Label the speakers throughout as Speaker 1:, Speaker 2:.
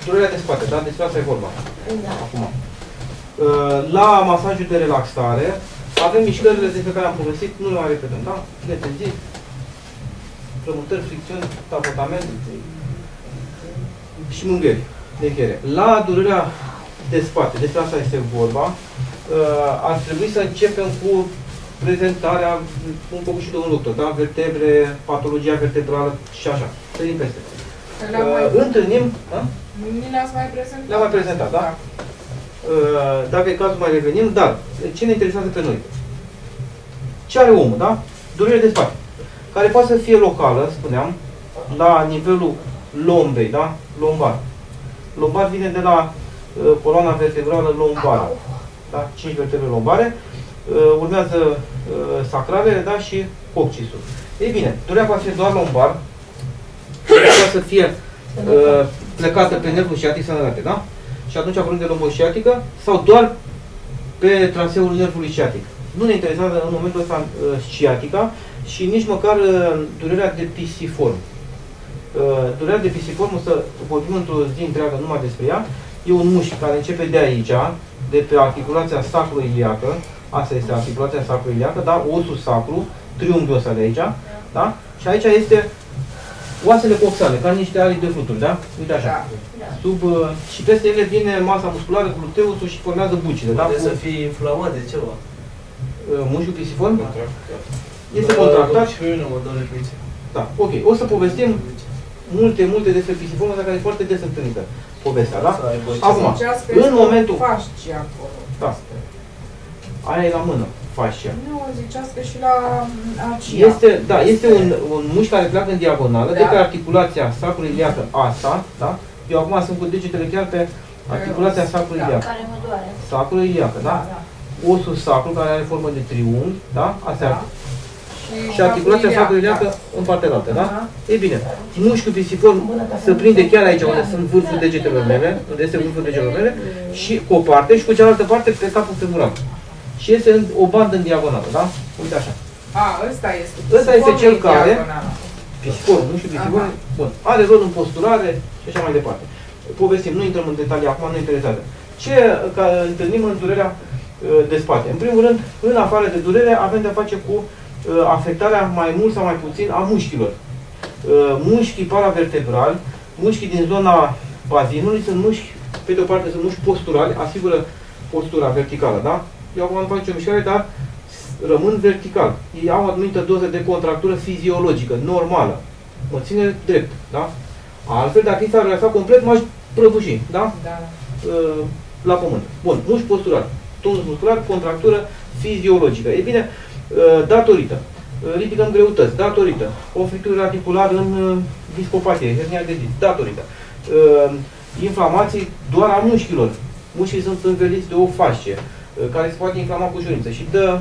Speaker 1: durerea de spate, da? Despre asta e vorba.
Speaker 2: Da.
Speaker 1: Acum. La masajul de relaxare avem mișcările despre care am povestit, nu le mai repetăm, da? Letezit, frământări, fricțiuni, tapotament și mângâieri de chere. La durerea de spate, despre asta este vorba, ar trebui să începem cu prezentarea, cum făcut și domnul doctor, da? Vertebre, patologia vertebrală și așa. Sărim peste. Întâlnim, da?
Speaker 3: Mi le-ați mai prezentat.
Speaker 1: Le-am mai prezentat, da? Dacă e cazul mai revenim, dar ce ne interesează pe noi? Ce are omul, da? Durere de spate, care poate să fie locală, spuneam, la nivelul lombei, da? Lombar. Lombar vine de la coloana vertebrală lombară, da? 5 vertebre lombare, urmează sacralele, da? Și coccisul. Ei bine, durerea poate fi doar lombar, poate să fie plecată pe nervul sciatic, sănătate, da? Și atunci vorbim de lombosciatică sau doar pe traseul nervului sciatic. Nu ne interesează în momentul ăsta sciatica și nici măcar durerea de pisiform. Durerea de pisiform, o să vorbim într-o zi întreagă numai despre ea, e un mușchi care începe de aici, de pe articulația sacro-iliacă, asta este articulația sacro-iliacă, da? Osul sacru, triunghiul ăsta de aici, da? Și aici este oasele coxale, ca niște arii de fluturi, da? Uite așa.
Speaker 2: Da.
Speaker 1: Sub, și peste ele vine masa musculară, gluteusul și formează bucile, da?
Speaker 4: Poate să fie inflamat de ceva.
Speaker 1: Mușchiul pisiform? Este contractat.
Speaker 4: Și nu mă doare pe ce.
Speaker 1: Da, ok. O să povestim multe despre pisiformul ăsta, care e foarte des întâlnită povestea, da? Acum, în momentul...
Speaker 3: Fascia acolo.
Speaker 1: Da. Aia e la mână, fascia.
Speaker 3: Nu, ziceați că și la aceea.
Speaker 1: Este un mușchi care pleacă în diagonală, de pe articulația sacro-iliacă asta, da? Eu acum sunt cu degetele chiar pe articulația sacro-iliacă.
Speaker 2: Care mă doare.
Speaker 1: Sacro-iliacă, da? Osul sacru, care are formă de triunghi, da? Astea. Și articulația sacro-iliacă în partea altă, da? Ei bine, mușchiul pisiform se prinde chiar aici, unde sunt vârful degetelor mele, unde este vârful degetelor mele, și cu o parte și cu cealaltă parte pe capul femoral. Și este o bandă în diagonală, da? Uite așa.
Speaker 3: Ăsta este.
Speaker 1: Ăsta este cel care, pisiform, mușchiul pisiform, bun, are rol în posturare și așa mai departe. Povestim, nu intrăm în detalii acum, nu interesează. Ce întâlnim în durerea de spate? În primul rând, în afară de durere, avem de-a face cu afectarea mai mult sau mai puțin a mușchilor. Mușchii paravertebrali, mușchii din zona bazinului sunt mușchi, pe de o parte sunt mușchi posturali, asigură postura verticală, da? Eu acum nu fac nicio mișcare, dar rămân vertical. Ei au o anumită doză de contractură fiziologică, normală. Mă ține drept, da? Altfel, dacă i s-ar relaxa complet, m-aș prăbuși, da?
Speaker 3: Da.
Speaker 1: La pământ. Bun, mușchi posturali, tonus muscular, contractură fiziologică. E bine, datorită, ridicăm greutăți, datorită, conflictul radicular în discopatie, hernia de disc, datorită, inflamații doar a mușchilor. Mușchii sunt înveliți de o fascie, care se poate inflama cu ușurință și dă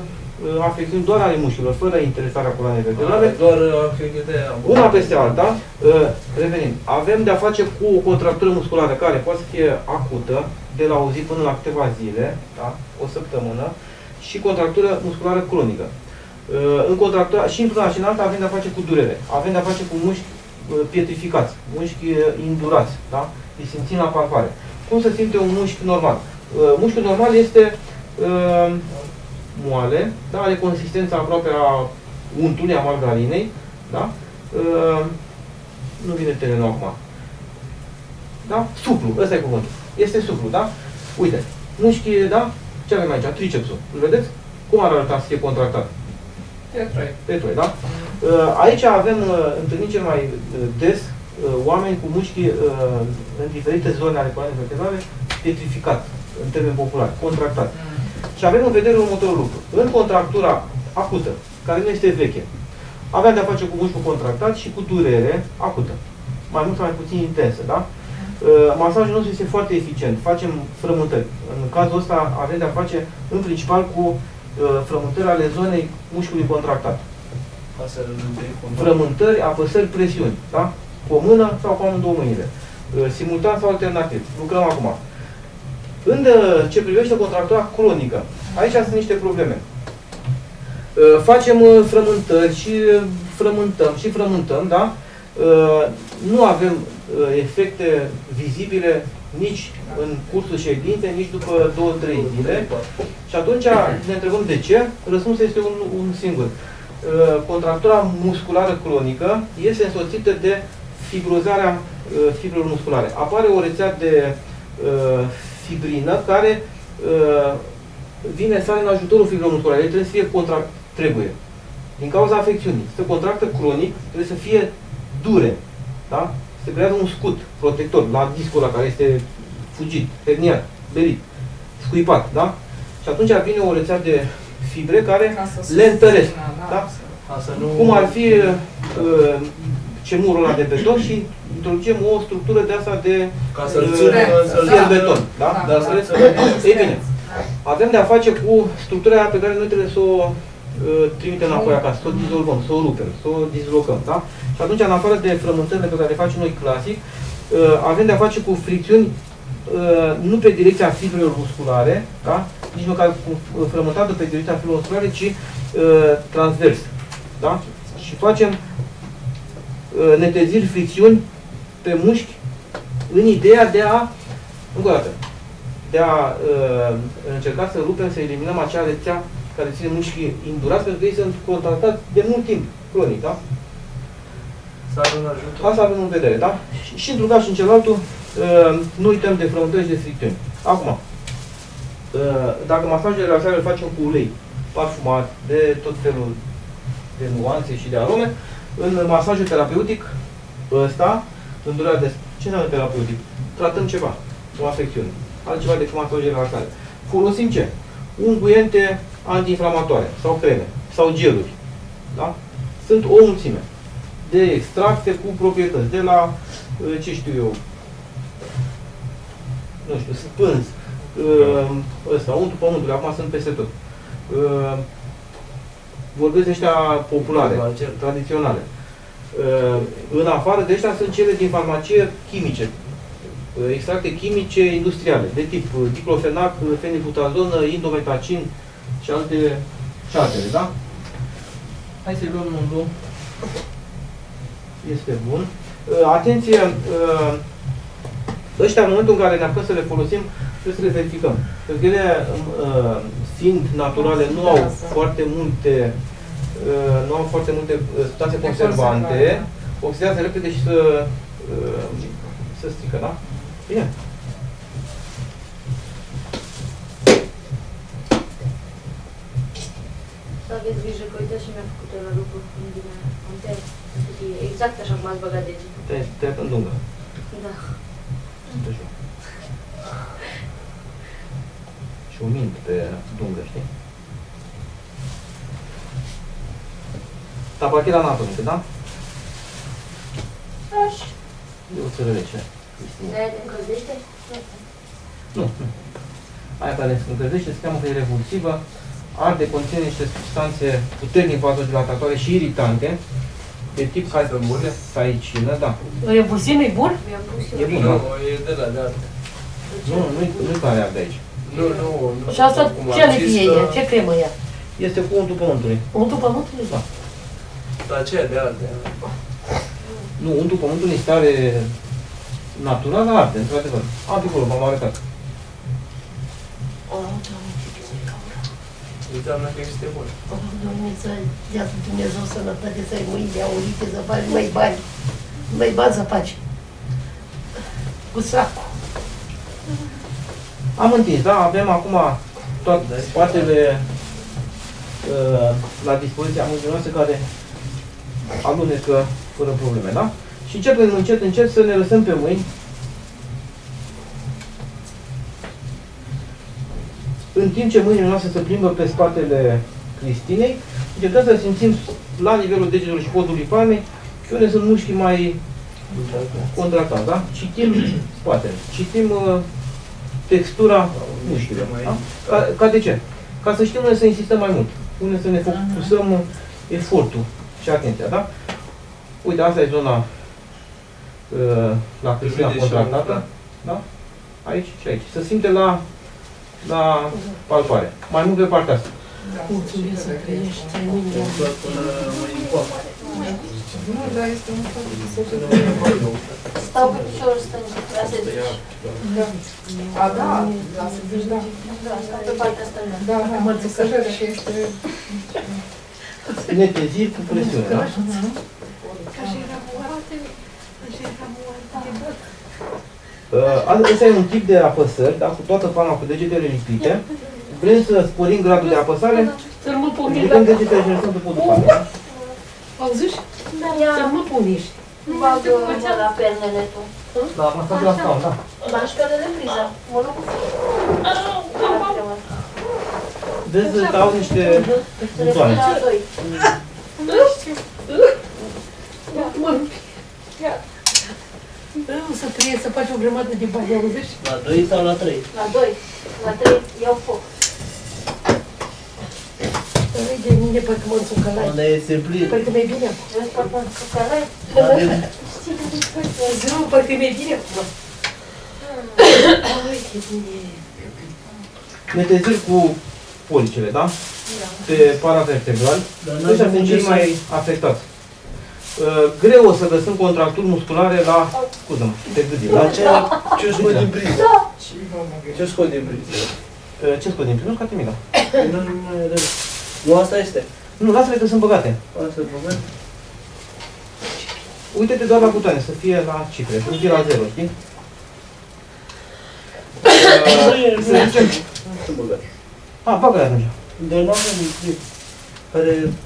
Speaker 1: afecțiuni doar ale mușchilor, fără interesarea coloanei vertebrale.
Speaker 4: Doar afecțiuni de
Speaker 1: una peste alta, revenim, avem de-a face cu o contractură musculară care poate să fie acută, de la o zi până la câteva zile, da? O săptămână, și contractură musculară cronică. În contractura, și într-una și în alta avem de-a face cu durere. Avem de-a face cu mușchi pietrificați, mușchi indurați, da? Îi simțim la palpare. Cum se simte un mușchi normal? Mușchiul normal este moale, da? Are consistența aproape a untului, a margarinei, da? Nu vine terenul acum. Da? Suplu, ăsta e cuvântul. Este suplu, da? Uite, mușchii, da? Ce avem aici? Tricepsul. Îl vedeți? Cum ar arăta să fie contractat? Tetroi, da? Aici avem întâlnit cel mai des oameni cu mușchii în diferite zone ale coloanei vertebrale petrificat, în termeni popular, contractat. Și avem în vedere următorul lucru. În contractura acută, care nu este veche, avem de-a face cu mușchiul contractat și cu durere acută. Mai mult sau mai puțin intensă, da? Masajul nostru este foarte eficient. Facem frământări. În cazul ăsta avem de-a face în principal cu frământări ale zonei mușchiului contractat. Frământări, apăsări, presiuni. Da? Cu o mână sau cu amândouă mâinile. Simultan sau alternativ. Lucrăm acum. În ce privește contractura cronică, aici sunt niște probleme. Facem frământări și frământăm, da? Nu avem efecte vizibile nici în cursul ședinței, nici după 2-3 zile. Și atunci ne întrebăm de ce. Răspunsul este un singur. Contractura musculară cronică este însoțită de fibrozarea fibrelor musculare. Apare o rețea de fibrină care vine să în ajutorul fibrelor musculare. Ele trebuie să fie trebuie. Din cauza afecțiunii. Se contractă cronic, trebuie să fie dure. Da? Se creează un scut protector la discul ăla care este fugit, herniat, berit, scuipat. Da? Și atunci vine o rețea de fibre care le întăresc. Da? Cum ar fi cemurul ăla de beton și introducem o structură de asta de fier beton. Da? Ei bine, avem de a face cu structura aia pe care noi trebuie să o trimitem înapoi acasă, să o dizolvăm, să o rupem, să o dislocăm. Da? Și atunci, în afară de frământările pe care le facem noi clasic, avem de a face cu fricțiuni nu pe direcția fibrelor musculare, da? Nici măcar cu frământatul pe direcția fibrelor musculare, ci transvers. Da? Și facem neteziri, fricțiuni pe mușchi în ideea de a, încă o dată, de a încerca să rupem, să eliminăm acea rețea care ține mușchii indurați, pentru că ei sunt contractați de mult timp, cronic, da? Asta avem în vedere, da? Și într-un caz și în cealaltă, nu uităm de frământări și de fricțiuni. Acum, dacă masajul de relaxare îl facem cu ulei parfumat, de tot felul de nuanțe și de arome, în masajul terapeutic, ăsta, în durarea de... Ce înseamnă terapeutic? Tratăm ceva, o afecțiune, altceva decât masajul de relaxare. Folosim ce? Unguiente antiinflamatoare, sau creme, sau geluri. Da? Sunt o mulțime de extracte cu proprietăți, de la, ce știu eu, nu știu, spânz, ăsta, untul pământului, acum sunt peste tot. Vorbesc ăștia populare, tradiționale. În afară de ăștia sunt cele din farmacie chimice, extracte chimice industriale, de tip diclofenac, fenilbutazonă, indometacin și altele, da? Hai să luăm unul. Este bun. Atenție, ăștia în momentul în care ne apucăm să le folosim, trebuie să le verificăm. Pentru că ele, fiind naturale, nu au foarte multe substanțe conservante, oxidează repede și să strică, da? Bine.
Speaker 2: Să aveți grijă că uite și mi-a făcut la lucru când vine am tăiat. Exact așa cum ați băgat degetul.
Speaker 1: Tăiat în dungă.
Speaker 2: Da.
Speaker 1: Și o mint pe dungă, știi? Tabachera anatomică, da?
Speaker 2: Așa.
Speaker 1: E o țără rece.
Speaker 2: Aia te încălzește?
Speaker 1: Nu. Aia care se încălzește se cheamă că e revulsivă. Arde, conține niște substanțe puternic vasodilatatoare și iritante, de tip saicină, da.
Speaker 5: Revulsim e bun?
Speaker 1: E bun, da.
Speaker 4: Nu, e de la de altă.
Speaker 1: Nu-i care arde aici.
Speaker 4: Nu.
Speaker 5: Și asta ce le fie ea? Ce cremă ea?
Speaker 1: Este cu untul pământului.
Speaker 5: Untul pământului?
Speaker 1: Da.
Speaker 4: Dar ce de altă?
Speaker 1: Nu, untul pământului stare natural arde, într-adevăr. Acolo, v-am arătat.
Speaker 4: Înseamnă că este bun.
Speaker 5: Doamne, să dea Dumnezeu sănătate, să ai mâini aurite, să faci mai bani. Mai bani să faci. Cu sacul.
Speaker 1: Am întins, da? Avem acum toate spatele la dispoziția muncii noastre care alunecă fără probleme, da? Și începem încet să ne lăsăm pe mâini. În timp ce mâinile noastre se plimbă pe spatele Cristinei, încercăm să simțim la nivelul degetului și podului palmei unde sunt mușchii mai contractați, da? Citim spatele, citim textura mușchilor, da? Ca de ce? Ca să știm unde să insistăm mai mult, unde să ne focusăm efortul și atenția, da? Uite, asta e zona la Cristina contractată, da? Aici și aici. Se simte la palpare. Mai mult pe partea asta.
Speaker 5: Mulțumesc să trăiești, ai mâinile.
Speaker 3: Nu, dar este un fapt de să
Speaker 2: Stau pe piciorul stângit, la se duci.
Speaker 3: A, da, la să zici, da.
Speaker 2: Da, stau pe partea stângă.
Speaker 3: Da, da, se vede că este...
Speaker 1: Neteziri cu presiune, da?
Speaker 5: Ca și era moarte, așa era moarte.
Speaker 1: Ăsta e un tip de apăsări, da? Cu toată palma cu degetele lipite. Vrem să sporim gradul de apăsare,
Speaker 5: Să-l mă puniști.
Speaker 1: ridicăm degetele și lăsăm pe podul palmei, da?
Speaker 5: Auziși?
Speaker 2: Ia,
Speaker 5: Să mă puniști.
Speaker 2: bagă la pernele tu.
Speaker 1: Da, am stat la scaun, da.
Speaker 2: Bagi pernele în priză. Mă rog.
Speaker 1: Vezi, îți au niște
Speaker 2: Să le
Speaker 1: butoane.
Speaker 2: pui la doi.
Speaker 5: Mă rupi. O să trebuie să faci o grămadă de bani, auziși?
Speaker 4: La 2 sau la 3?
Speaker 2: La 2. La 3 iau foc.
Speaker 5: Îi de mine, parcă mă înțucălai.
Speaker 4: Unde e simplin?
Speaker 5: Parcă mi-e bine acum.
Speaker 2: Vezi, parcă în cucălăi.
Speaker 5: Ziua, parcă mi-e bine acum. Ai, ce bine.
Speaker 1: Neteziri cu policele, da? Pe paravertebrali.
Speaker 4: Dar
Speaker 1: Ăștia sunt cei mai afectați. Greu o să găsim contracturi musculare la, scuză-mă, te gândi,
Speaker 4: La
Speaker 1: la
Speaker 4: ce scot din priză? Ce scot din priză?
Speaker 1: ce scot din primul? Scoate-mi, da.
Speaker 4: Nu mai e rău. Nu, asta este.
Speaker 1: Nu, lasă-le că sunt băgate.
Speaker 4: Asta e moment.
Speaker 1: Uite-te doar la butoane, să fie la cifre, să nu fie la 0, știi? Să zicem,
Speaker 4: Nu băgat.
Speaker 1: bagă-le atunci.
Speaker 4: Dar nu avem un clip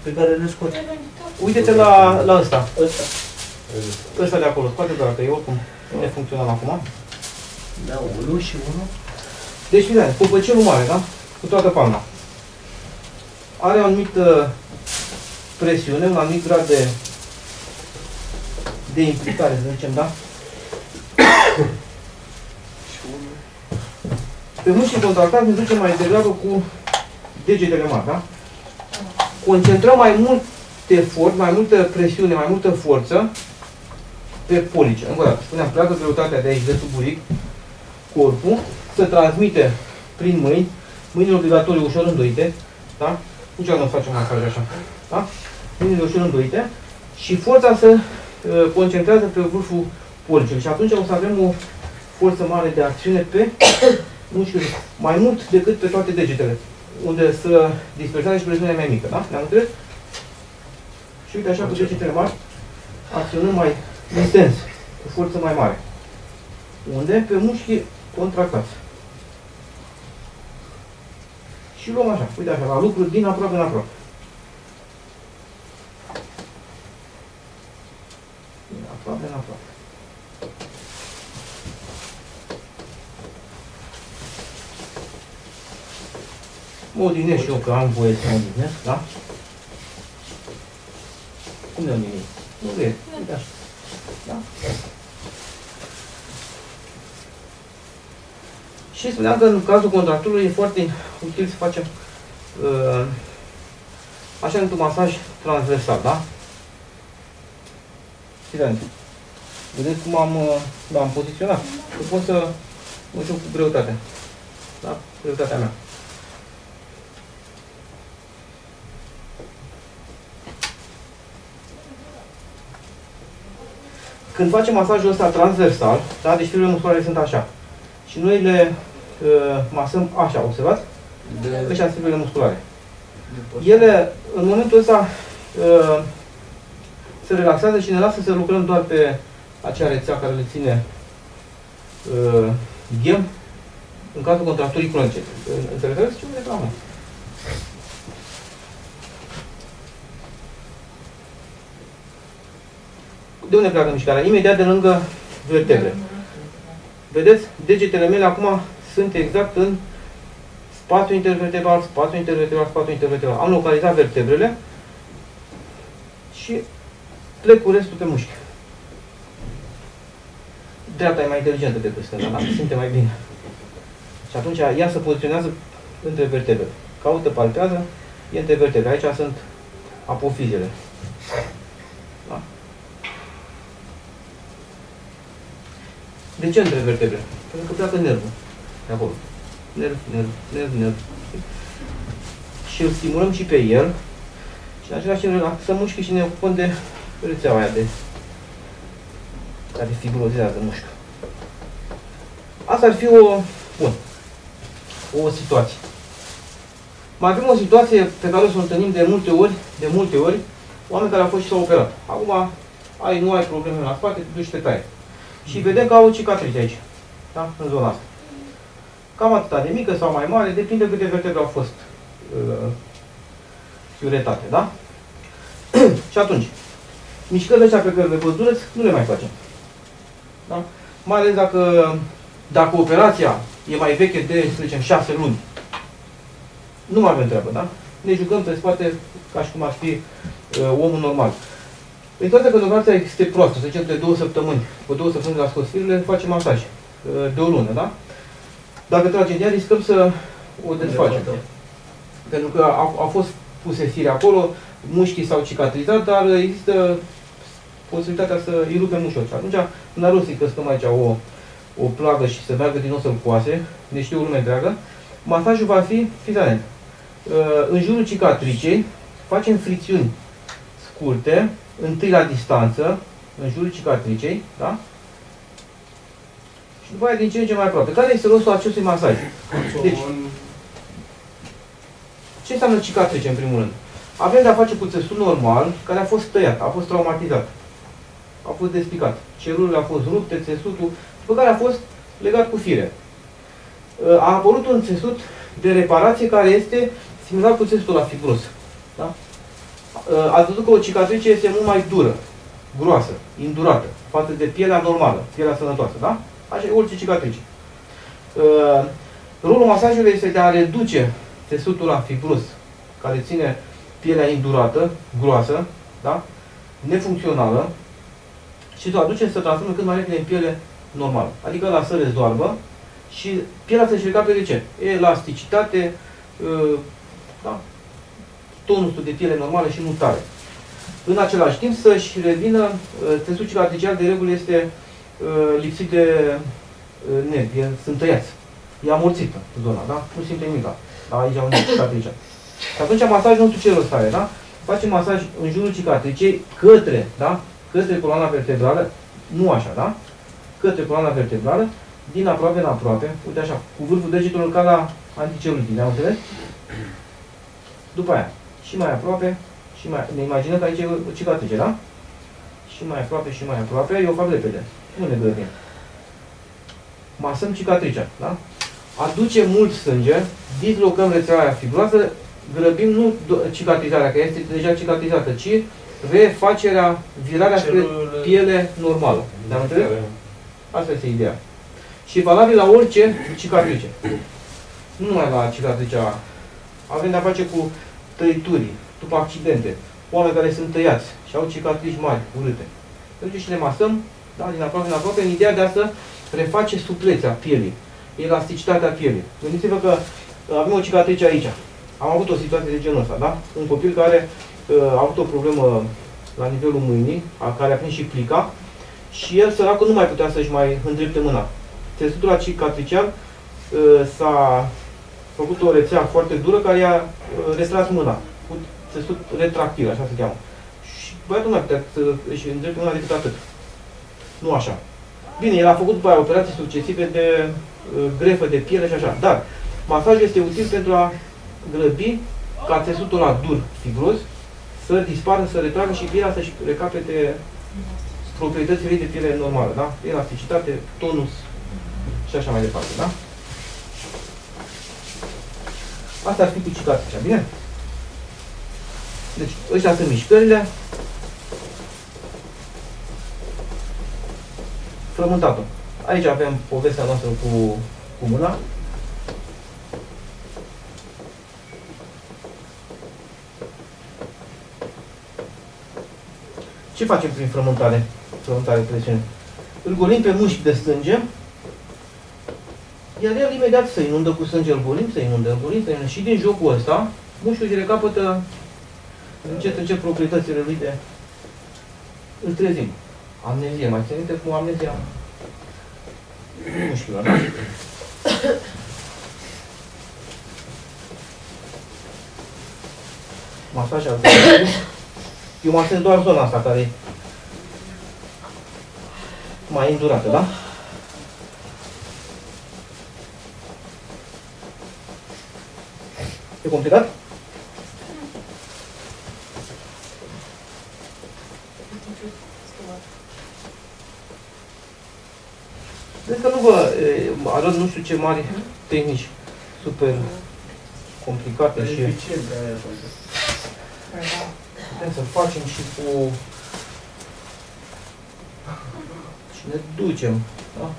Speaker 4: pe care le scot.
Speaker 1: Uite-te la ăsta,
Speaker 4: Ăsta.
Speaker 1: ăsta de acolo, scoate doar că e oricum nefuncțional acum.
Speaker 4: Da, unul și unul.
Speaker 1: Deci, fiți copăcelul mare, da? Cu toată palma. Are o anumită presiune, un anumit grad de implicare, să zicem, da? Pe mușchii contractați ne ducem mai degrabă cu degetele mari, da? Concentrăm mai mult efort, mai multă presiune, mai multă forță pe police. Încă o dată, spuneam, pleacă greutatea de aici, de sub buric, corpul, se transmite prin mâini, mâinile obligatorii ușor îndoite, da? Nici nu facem masaj așa, da? Mâinile ușor îndoite și forța se concentrează pe vârful policelui și atunci o să avem o forță mare de acțiune pe mușchiul, mai mult decât pe toate degetele, unde să dispersarea și presiunea mai mică, da? Ne-am înțeles? Și uite așa cu degetele mari, acționăm mai intens, cu forță mai mare. Unde? Pe mușchii contractați. Și luăm așa, uite așa, la lucruri din aproape în aproape. Din aproape în aproape. Mă odinesc și eu, că am voie să mă odinesc, da? Cum ne odinesc? Nu vezi, uite așa. Da? Și spuneam că în cazul contracturului e foarte util să facem așa un masaj transversal, da? Vedeți cum am poziționat. Că pot să mă joc cu greutatea. Da? Greutatea mea. Când facem masajul ăsta transversal, da? Deci fibrele musculare sunt așa. Și noi le masăm așa, observați? Ăștia sunt fibrele musculare. Ele, în momentul ăsta, se relaxează și ne lasă să lucrăm doar pe acea rețea care le ține ghem în cazul contracturii cronice. Înțelegeți ce reclamă? De unde pleacă mișcarea? Imediat de lângă vertebre. Vedeți? Degetele mele acum sunt exact în spațiu intervertebral, spațiu intervertebral, spațiu intervertebral. Am localizat vertebrele și plec cu restul pe mușchi. Dreapta e mai inteligentă decât stânga, da? Simte mai bine. Și atunci ea se poziționează între vertebre. Caută, palpează, e între vertebre. Aici sunt apofizele. Da? De ce între vertebre? Pentru că pleacă nervul de acolo. Nerv. Și îl stimulăm și pe el. Și în același timp relaxăm mușchii și ne ocupăm de rețeaua aia de care fibrozează mușchiul. Asta ar fi o situație. Mai avem o situație pe care o să o întâlnim de multe ori, oameni care au fost și s-au operat. Acum nu ai probleme la spate, te duci și te taie. Și vedem că au o cicatrice aici, da? În zona asta. Cam atâta de mică sau mai mare, depinde câte vertebre au fost fiuretate, da? Și atunci, mișcările astea pe care le văzureți, nu le mai facem. Da? Mai ales dacă operația e mai veche de, să zicem, 6 luni. Nu mai avem treabă, da? Ne jucăm pe spate ca și cum ar fi omul normal. În toate când operația este proastă, să zicem de 2 săptămâni, cu 2 săptămâni la scos firele, facem masaj de o lună, da? Dacă trage în ea, riscăm să o desfacem. Pentru că au fost puse fire acolo, mușchii s-au cicatrizat, dar există posibilitatea să îi rupem ușor. Și atunci, în rost să-i căscăm aici o plagă și să meargă din nou să-l coase, ne știu o lume întreagă, masajul va fi, fiți atent, în jurul cicatricei, facem fricțiuni scurte, întâi la distanță, în jurul cicatricei, da? Și după aia din ce în ce mai aproape. Care este rostul acestui masaj? Deci, ce înseamnă cicatrice, în primul rând? Avem de-a face cu țesut normal, care a fost tăiat, a fost traumatizat. A fost despicat. Celulele au fost rupte, țesutul, după care a fost legat cu fire. A apărut un țesut de reparație care este similar cu țesutul la fibros. Da? Ați văzut că o cicatrice este mult mai dură, groasă, indurată, față de pielea normală, pielea sănătoasă. Da? Așa e orice cicatrice. Rolul masajului este de a reduce țesutul la fibros, care ține pielea indurată, groasă, da? Nefuncțională, și să o aduce să transforme cât mai repede în piele normală. Adică la să rezoarbă și pielea să-și recape de ce? Elasticitate, da? Tonusul de piele normală și nu tare. În același timp să-și revină, țesutul cicatricial de regulă este lipsit de nervi, sunt tăiați. E amorțită zona, da? Nu simte nimic. Da? Aici unde e cicatricea. Și atunci masajul nostru ce rost are, da? Facem masaj în jurul cicatricei către, da? Către coloana vertebrală, nu așa, da? Către coloana vertebrală, din aproape în aproape, uite așa, cu vârful degetului ca la anticelulitii, ne-am înțeles? După aia, și mai aproape, și mai, ne imaginăm că aici e o cicatrice, da? Și mai aproape, și mai aproape, eu fac repede, nu ne grăbim. Masăm cicatricea, da? Aducem mult sânge, dislocăm rețeaua aia fibroasă, grăbim nu cicatrizarea, că este deja cicatrizată, ci refacerea, virarea spre piele normală. Ne-am înțeles? Asta este ideea. Și valabil la orice cicatrice. Nu numai la cicatricea. Avem de-a face cu tăituri, după accidente, oameni care sunt tăiați și au cicatrici mari, urâte. Deci și le masăm, da, din aproape în aproape, în ideea de a să reface suplețea pielii, elasticitatea pielii. Gândiți-vă că avem o cicatrice aici. Am avut o situație de genul ăsta, da? Un copil care a avut o problemă la nivelul mâinii, care a prins și plica, și el, săracul, nu mai putea să-și mai îndrepte mâna. Țesutul cicatricial s-a făcut o rețea foarte dură care i-a retras mâna, cu țesut retractil, așa se cheamă. Și băiatul nu mai putea să își îndrepte mâna decât atât. Nu așa. Bine, el a făcut după aia operații succesive de grefă de piele și așa, dar masajul este util pentru a grăbi ca țesutul ăla dur, fibros, să dispară, să retragă și pielea să-și recapete proprietățile de piele normală, da? Elasticitate, tonus și așa mai departe, da? Asta ar fi cu cicatricea, bine? Deci, ăștia sunt mișcările. Frământatul. Aici avem povestea noastră cu mâna. Ce facem prin frământare? Frământare presiune. Îl golim pe mușchi de sânge, iar el imediat se inundă cu sânge, îl golim, se inundă, îl golim, se inundă. Și din jocul ăsta, mușchiul își recapătă încet proprietățile lui de... Îl trezim. Amnezie, mai ținute cu amnezia mușchiilor, da? Masaj al. Eu masez doar zona asta care mai îndurată, da? E complicat? Cred că nu vă arăt nu știu ce mari tehnici super complicate și
Speaker 4: Eficient de aia.
Speaker 1: putem să facem și cu și ne ducem, da?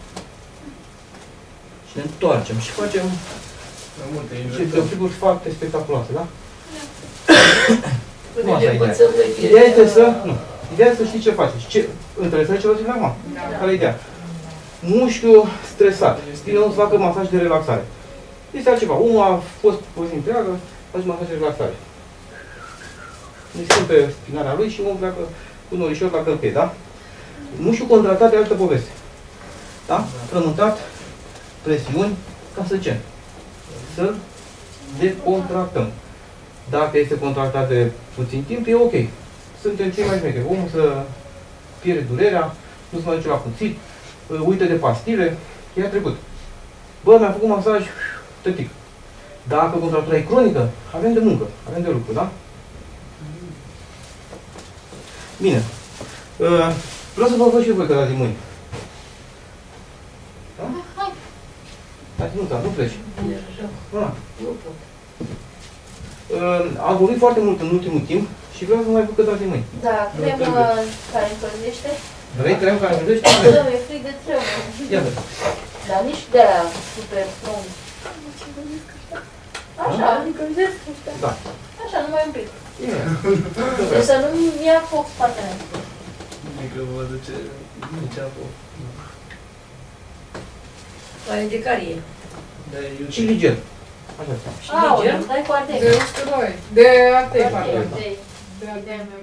Speaker 1: Și ne întoarcem și facem
Speaker 4: Mai multe
Speaker 1: și
Speaker 4: inventăm.
Speaker 1: videoclipuri foarte spectaculoase, da?
Speaker 5: Până
Speaker 1: Nu asta
Speaker 5: ne
Speaker 1: e ideea.
Speaker 5: învățăm noi
Speaker 1: Ideea este să, nu, ideea este să știi ce faceți. Ce, înțelegeți ce vă zic acum? Care e ideea? Mușchiul stresat, vine să facă masaj de relaxare. Este altceva. Omul a fost o zi întreagă, face masaj de relaxare. Ne schimb pe spinarea lui și omul pleacă cu norișor la călcăi, da? Mușchiul contractat de altă poveste. Da? Frământat, presiuni, ca să ce? Să decontractăm. Dacă este contractat de puțin timp, e ok. Suntem cei mai șmecheri. Omul să pierde durerea, nu se mai duce la cuțit, uită de pastile, i-a trecut. Bă, mi-a făcut masaj, tătic. Dacă contractura e cronică, avem de muncă, avem de lucru, da? Bine. Vreau să vă văd și voi că dați din mâini. Da? Hai, nu pleci. Da.
Speaker 5: Nu pot.
Speaker 1: A vorbit foarte mult în ultimul timp și vreau să mai văd că dați din mâini.
Speaker 2: Da, cremă care încălzește.
Speaker 1: Vrei crem care îmi gândești?
Speaker 2: Da, e frig de tremă.
Speaker 1: Ia vă.
Speaker 2: Dar nici de aia super strong. Așa, încălzesc ăștia.
Speaker 1: Da.
Speaker 2: Așa, numai un pic.
Speaker 1: Bine.
Speaker 2: Deci să nu-mi ia foc spatele.
Speaker 4: Adică vă duce nici apă.
Speaker 5: Mai de care e?
Speaker 4: Dar eu
Speaker 1: Și liger. Așa.
Speaker 5: Și
Speaker 2: Aoleu,
Speaker 5: liger?
Speaker 2: dai cu ardei.
Speaker 3: De 102. De ardei, pardon.
Speaker 2: Ardei.
Speaker 3: De ardei.
Speaker 2: Ideea mea.